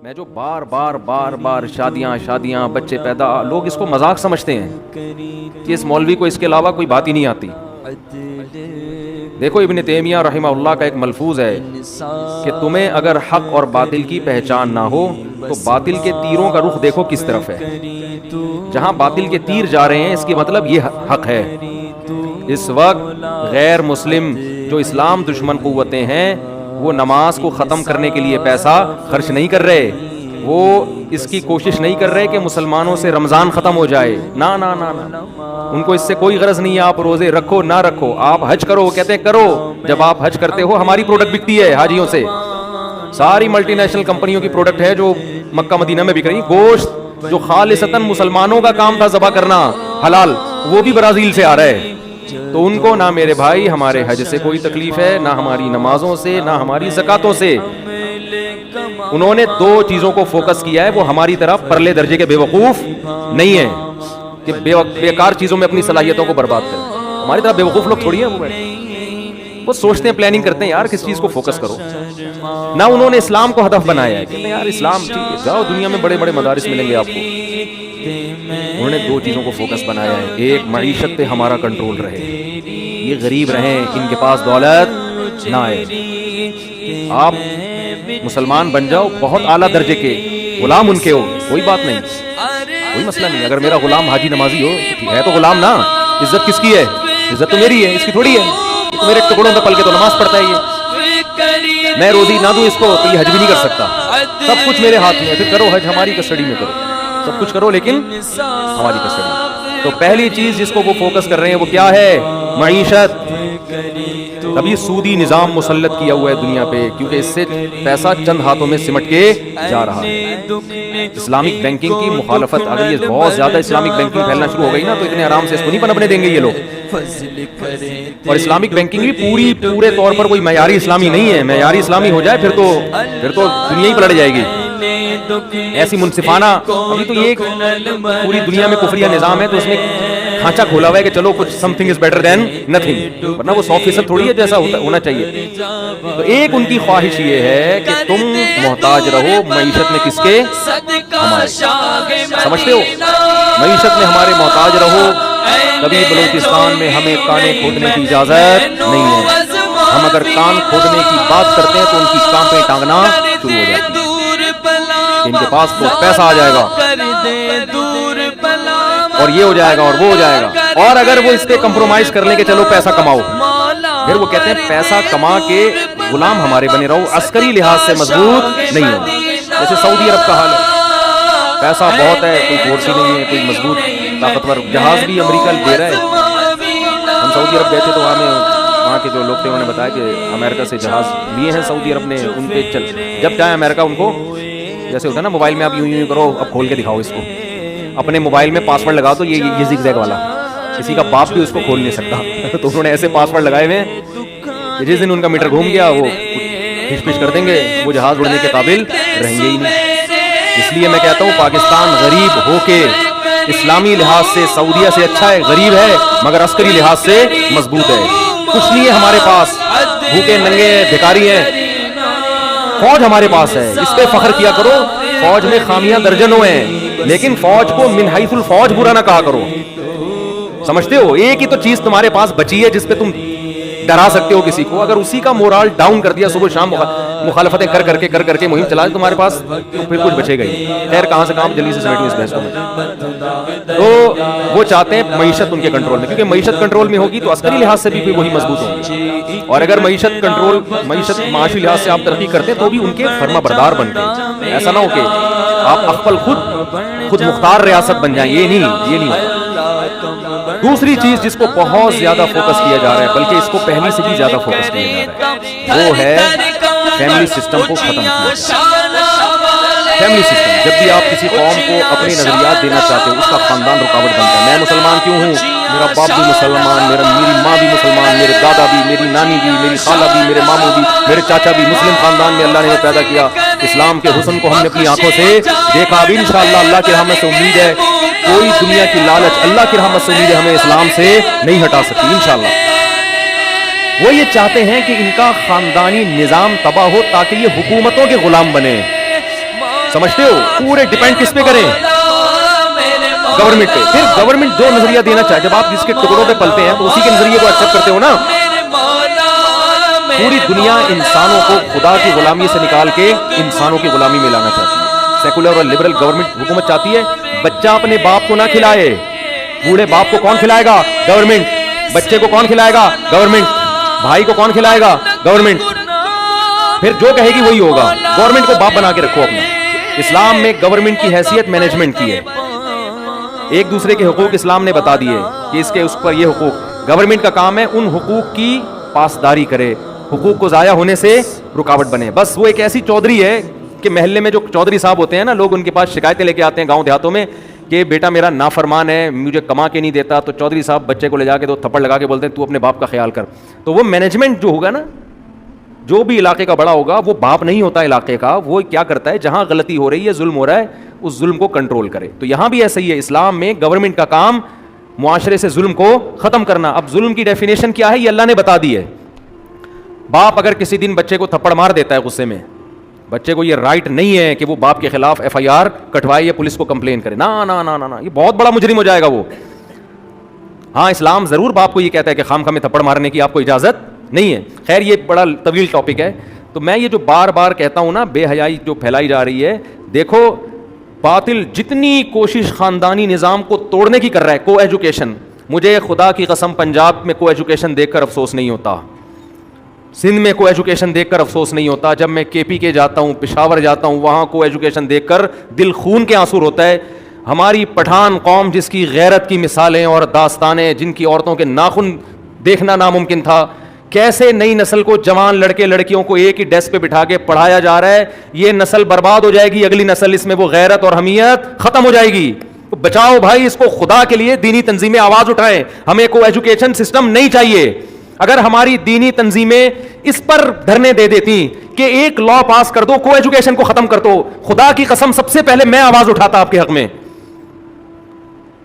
میں جو بار بار شادیاں بچے پیدا، لوگ اس کو مذاق سمجھتے ہیں کہ اس مولوی کو اس کے علاوہ کوئی بات ہی نہیں آتی. دیکھو ابن تیمیہ رحمہ اللہ کا ایک ملفوظ ہے کہ تمہیں اگر حق اور باطل کی پہچان نہ ہو تو باطل کے تیروں کا رخ دیکھو کس طرف ہے. جہاں باطل کے تیر جا رہے ہیں اس کی مطلب یہ حق ہے. اس وقت غیر مسلم جو اسلام دشمن قوتیں ہیں وہ نماز کو ختم کرنے کے لیے پیسہ خرچ نہیں کر رہے، وہ اس کی کوشش نہیں کر رہے کہ مسلمانوں سے رمضان ختم ہو جائے. نا نا نا نا، ان کو اس سے کوئی غرض نہیں ہے آپ روزے رکھو نہ رکھو. آپ حج کرو، وہ کہتے ہیں کرو. جب آپ حج کرتے ہو ہماری پروڈکٹ بکتی ہے حاجیوں سے، ساری ملٹی نیشنل کمپنیوں کی پروڈکٹ ہے جو مکہ مدینہ میں بک رہی. گوشت جو خالصتاً مسلمانوں کا کام تھا ذبح کرنا حلال، وہ بھی برازیل سے آ رہا ہے. تو ان کو نہ میرے بھائی ہمارے حج سے کوئی تکلیف ہے، نہ ہماری نمازوں سے، نہ ہماری زکاتوں سے. انہوں نے دو چیزوں کو فوکس کیا ہے، وہ ہماری طرح پرلے درجے کے بے وقوف نہیں ہیں کہ بیکار چیزوں میں اپنی صلاحیتوں کو برباد کریں. ہماری طرح بے وقوف لوگ تھوڑی ہیں. وہ سوچتے ہیں، پلاننگ کرتے ہیں، یار کس چیز کو فوکس کرو. نہ انہوں نے اسلام کو ہدف بنایا ہے کہ یار اسلام ٹھیک ہے، جاؤ دنیا میں بڑے بڑے مدارس ملیں گے آپ کو. انہوں نے دو چیزوں کو فوکس بنایا ہے. ایک، معیشت پہ ہمارا کنٹرول رہے، یہ غریب رہیں، ان کے پاس دولت نہ آئے. آپ مسلمان بن جاؤ، بہت اعلیٰ درجے کے غلام ان کے ہو، کوئی بات نہیں، کوئی مسئلہ نہیں. اگر میرا غلام حاجی نمازی ہو تو ہے تو غلام نا. عزت کس کی ہے؟ عزت تو میری ہے، اس کی تھوڑی ہے. تو میرے ٹکڑوں پہ پل کے تو نماز پڑھتا ہے. یہ میں روزی نہ دوں اس کو تو یہ حج بھی نہیں کر سکتا. سب کچھ میرے ہاتھ میں ہے. پھر کرو حج، ہماری کسٹڈی میں کرو، سب کچھ کرو لیکن ہماری کسٹڈی. تو پہلی چیز جس کو وہ فوکس کر رہے ہیں وہ کیا ہے؟ معیشت. تبھی سودی نظام مسلط کیا ہوا ہے دنیا پہ، کیونکہ اس سے پیسہ چند ہاتھوں میں سمٹ کے جا رہا ہے. اسلامک بینکنگ کی مخالفت، اگر یہ بہت زیادہ اسلامک بینکنگ پھیلنا شروع ہو گئی نا تو اتنے آرام سے اس کو نہیں پنپنے دیں گے یہ لوگ. اور اسلامک بینکنگ بھی پورے طور پر کوئی معیاری اسلامی نہیں ہے. معیاری اسلامی ہو جائے پھر تو دنیا ہی پلٹ جائے گی. ایسی منصفانہ، ابھی تو یہ پوری دنیا میں کفریہ نظام ہے تو اس میں کھانچا کھولا ہوا ہے کہ چلو کچھ some thing is better than nothing, ورنہ وہ 100% تھوڑی ہے جیسا ہونا چاہیے. تو ایک ان کی خواہش یہ ہے کہ تم محتاج رہو معیشت میں کس کے؟ ہمارے. سمجھتے ہو؟ معیشت میں ہمارے محتاج رہو. کبھی بلوچستان میں ہمیں کانے کھودنے کی اجازت نہیں ہے. ہم اگر کان کھودنے کی بات کرتے ہیں تو ان کی کانپیں ٹانگنا شروع ہو جاتی ہے. ان کے پاس تو پیسہ آ جائے گا اور یہ ہو جائے گا اور وہ ہو جائے گا. اور اگر وہ اس پہ کمپرومائز کر لیں کہ چلو پیسہ کماؤ، پھر وہ کہتے ہیں پیسہ کما کے غلام ہمارے بنے رہو، عسکری لحاظ سے مضبوط نہیں ہو. جیسے سعودی عرب کا حال ہے، پیسہ بہت ہے، کوئی فورس ہی نہیں ہے، کوئی مضبوط طاقتور جہاز بھی امریکہ دے رہا ہے. ہم سعودی عرب گئے تھے تو وہاں کے جو لوگ تھے انہوں نے بتایا کہ امریکہ سے جہاز لیے ہیں سعودی عرب نے. ان پہ جب چاہے امریکہ ان کو، جیسے ہوتا ہے نا موبائل میں آپ یوں کرو، اب کھول کے دکھاؤ اس کو، اپنے موبائل میں پاسورڈ لگا تو یہ زگ زیگ والا، کسی کا باپ بھی اس کو کھول نہیں سکتا. تو انہوں نے ایسے پاسورڈ لگائے ہوئے کہ جس دن ان کا میٹر گھوم گیا وہ ہچ پچ کر دیں گے، وہ جہاز اڑنے کے قابل رہیں گے ہی نہیں. اس لیے میں کہتا ہوں پاکستان غریب ہو کے اسلامی لحاظ سے سعودیہ سے اچھا ہے، غریب ہے مگر عسکری لحاظ سے مضبوط ہے. کچھ نہیں ہے ہمارے پاس، بھوکے ننگے بھکاری ہیں. فوج ہمارے پاس ہے، اس پہ فخر کیا کرو. فوج میں خامیاں درجنوں ہیں لیکن فوج کو من حیث الفوج برا نہ کہا کرو. سمجھتے ہو؟ ایک ہی تو چیز تمہارے پاس بچی ہے جس پہ تم ڈرا سکتے ہو کسی کو. اگر اسی کا مورال ڈاؤن کر دیا، صبح شام مخالفتیں کر کے مہم چلا تمہارے پاس، تو پھر کچھ بچے گا ہی. خیر کہاں سے کام جلدی سے سمیٹوں اس بحث کو. تو وہ چاہتے ہیں معیشت ان کے کنٹرول میں، کیونکہ معیشت کنٹرول میں ہوگی تو عسکری لحاظ سے بھی وہی مضبوط ہوگی. اور اگر معیشت معاشی لحاظ سے آپ ترقی کرتے ہیں تو بھی ان کے فرما بردار بن گئے. ایسا نہ ہو کہ آپ اخپل خود مختار ریاست بن جائیں. یہ نہیں. دوسری چیز جس کو بہت زیادہ فوکس کیا جا رہا ہے، بلکہ اس کو پہلی سے بھی زیادہ فوکس کیا جا رہا ہے، وہ ہے فیملی سسٹم کو ختم کیا. فیملی سسٹم، جب بھی آپ کسی قوم کو اپنے نظریات دینا چاہتے ہو اس کا خاندان رکاوٹ بنتا ہے. میں مسلمان کیوں ہوں؟ میرا باپ بھی مسلمان، میری ماں بھی مسلمان، میرے دادا بھی، میری نانی بھی، میری خالہ بھی، میرے ماموں بھی، میرے چاچا بھی. مسلم خاندان میں اللہ نے پیدا کیا. اسلام کے حسن کو ہم نے اپنی آنکھوں سے دیکھا. اب انشاءاللہ اللہ کی رحمت سے امید ہے کوئی دنیا کی لالچ اللہ کی رحمت سے امید ہے ہمیں اسلام سے نہیں ہٹا سکتی انشاءاللہ. وہ یہ چاہتے ہیں کہ ان کا خاندانی نظام تباہ ہو تاکہ یہ حکومتوں کے غلام بنے. سمجھتے ہو پورے ڈیپینڈ کس پہ کریں؟ گورنمنٹ پہ. پھر گورنمنٹ جو نظریہ دینا چاہے, جب آپ جس کے ٹکڑوں پہ پلتے ہیں تو اسی کے نظریے کو ایکسپٹ کرتے ہو نا. پوری دنیا انسانوں کو خدا کی غلامی سے نکال کے انسانوں کی غلامی میں لانا چاہتی ہے. سیکولر اور لبرل گورنمنٹ حکومت چاہتی ہے بچہ اپنے باپ کو نہ کھلائے. بوڑھے باپ کو کون کھلائے گا؟ گورنمنٹ. بچے کو کون کھلائے گا؟ گورنمنٹ. بھائی کو کون کھلائے گا؟ گورنمنٹ. پھر جو کہے گی وہی ہوگا. گورنمنٹ کو باپ بنا کے رکھو اپنا. اسلام میں گورنمنٹ کی حیثیت مینجمنٹ کی ہے. ایک دوسرے کے حقوق اسلام نے بتا دیے کہ اس کے اس پر یہ حقوق. گورنمنٹ کا کام ہے ان حقوق کی پاسداری کرے, حقوق کو ضائع ہونے سے رکاوٹ بنے. بس وہ ایک ایسی چودھری ہے کہ محلے میں جو چودھری صاحب ہوتے ہیں نا, لوگ ان کے پاس شکایتیں لے کے آتے ہیں گاؤں دیہاتوں میں کہ بیٹا میرا نافرمان ہے, مجھے کما کے نہیں دیتا, تو چودھری صاحب بچے کو لے جا کے 2 تھپڑ لگا کے بولتے ہیں تو اپنے باپ کا خیال کر. تو وہ مینجمنٹ جو ہوگا نا, جو بھی علاقے کا بڑا ہوگا, وہ باپ نہیں ہوتا علاقے کا. وہ کیا کرتا ہے, جہاں غلطی ہو رہی ہے, ظلم ہو رہا ہے, اس ظلم کو کنٹرول کرے. تو یہاں بھی ایسا ہی ہے, اسلام میں گورنمنٹ کا کام معاشرے سے ظلم کو ختم کرنا. اب ظلم کی ڈیفینیشن کیا ہے یہ اللہ نے بتا دی ہے. باپ اگر کسی دن بچے کو تھپڑ مار دیتا ہے غصے میں, بچے کو یہ رائٹ نہیں ہے کہ وہ باپ کے خلاف FIR کٹوائے یا پولیس کو کمپلین کرے. نا نا نا نا, یہ بہت بڑا مجرم ہو جائے گا وہ. ہاں اسلام ضرور باپ کو یہ کہتا ہے کہ خام خواہ میں تھپڑ مارنے کی آپ کو اجازت نہیں ہے. خیر یہ بڑا طویل ٹاپک ہے. تو میں یہ جو بار بار کہتا ہوں نا, بے حیائی جو پھیلائی جا رہی ہے, دیکھو باطل جتنی کوشش خاندانی نظام کو توڑنے کی کر رہا ہے. کو ایجوکیشن, مجھے خدا کی قسم پنجاب میں کو ایجوکیشن دیکھ کر افسوس نہیں ہوتا, سندھ میں کو ایجوکیشن دیکھ کر افسوس نہیں ہوتا. جب میں KP جاتا ہوں, پشاور جاتا ہوں, وہاں کو ایجوکیشن دیکھ کر دل خون کے آنسو ہوتا ہے. ہماری پٹھان قوم جس کی غیرت کی مثالیں اور داستانیں, جن کی عورتوں کے ناخن دیکھنا ناممکن تھا, کیسے نئی نسل کو, جوان لڑکے لڑکیوں کو ایک ہی ڈیسک پہ بٹھا کے پڑھایا جا رہا ہے. یہ نسل برباد ہو جائے گی, اگلی نسل اس میں وہ غیرت اور حمیت ختم ہو جائے گی. بچاؤ بھائی اس کو, خدا کے لیے دینی تنظیمیں آواز اٹھائیں. ہمیں کو ایجوکیشن سسٹم نہیں چاہیے. اگر ہماری دینی تنظیمیں اس پر دھرنے دے دیتی کہ ایک لا پاس کر دو, کو ایجوکیشن کو ختم کر دو, خدا کی قسم سب سے پہلے میں آواز اٹھاتا آپ کے حق میں.